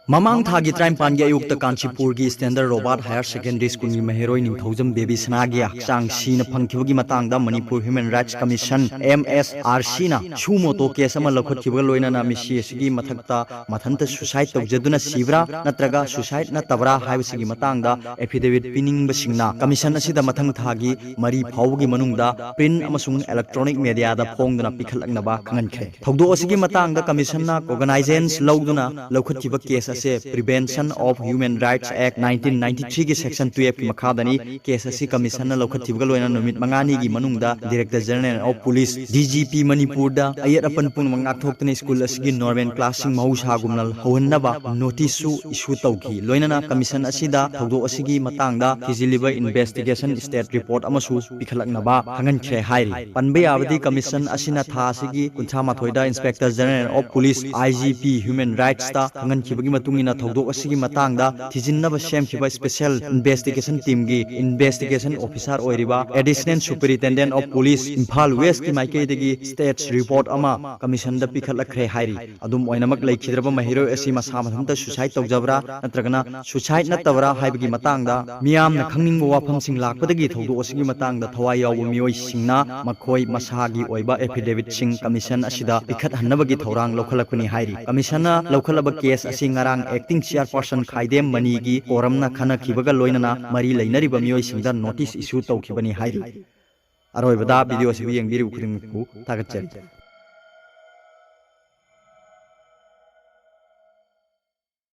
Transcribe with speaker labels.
Speaker 1: ममांग थागी ट्राइम्पान की अयुक्त कांचीपुर की standard Robert higher secondary school की महेरोई निथौजम बेबी सनागी हक्चांग सीना फंगखिबगी मतंगदा Manipur human rights commission MSRC ना सुमोतो केस अमा लौखटखिबगा लोइनाना मिसी असिगी मथक्ता मथंत सुसाइड तौजदुना सिब्रा नत्रगा सुसाइड नतबरा हाइबसिगी मतंगदा एफिडेविट पिनिंगबसिंगना कमीशन असिदा मथंग थागी मरी फाउबगी मनुंगदा प्रिंट अमसुंग इलेक्ट्रॉनिक मीडिया दा फोंगदना पिखलकनबा खंगनखे थौदो असिगी मतंगदा कमीशन ना कोगनाइजेंस लौदुना लौखटखिबा case prevention of human rights act 1993 की सेक्शन 12 की मखादनी केस असी कमीशन लौखटखिबगा लोइना नुमित मंगानी की मनुंगदा director general of police DGP Manipur दा अयत अपन पुंग मंगाथोक्तने स्कूल असिगी नॉर्मल क्लासिंग महौसागुमना हौहन्नबा नोटिस इशू तौखी लोइना कमीशन असिदा थौदो असिगी मतंगदा थिजिलिबा इन्वेस्टिगेशन स्टेट रिपोर्ट अमसु पिखलकनबा खंगनखे हाइरि पनबे याबदी कमीशन असिना था असिगी 38 दा inspector general of police IGP human rights ता खंगनखिबगी मतुंगिना थौदोक असिगी मतंगदा थिजिन्नबा सेमखिबा स्पेशल इन्वेस्टिगेशन टीम की इन्वेस्टिगेशन ऑफिसर ओइरिबा additional superintendent of police Imphal west की माइकेदगी स्टेट्स रिपोर्ट अमा कमीशन दा पिखलखरे हाइरि अदुम ओइनमक लेखिद्रबा महिरो असि मसा मथंता सुसाइड तौजबरा नत्रगना सुसाइड नतबरा हाइबगी मतंगदा मियामना खंगनिंगबा वाफमसिंग लाकपदगी थौदोक असिगी मतंगदा थवाई यावबा मियोय सिंगना मखोय मसागी ओइबा एफिडेविट सिंग कमीशन असिदा पिखत हन्नबगी थौरांग लौखलकपनि हाइरि कमीशनना लौखलबा केस असि ngarang acting chairperson Khaidem Mani gi koramna khana khibaga loinana mari leinariba miyoi singda notice issue tawkhibani hairi aroibada video sibi yengbiri khudingku tagatchari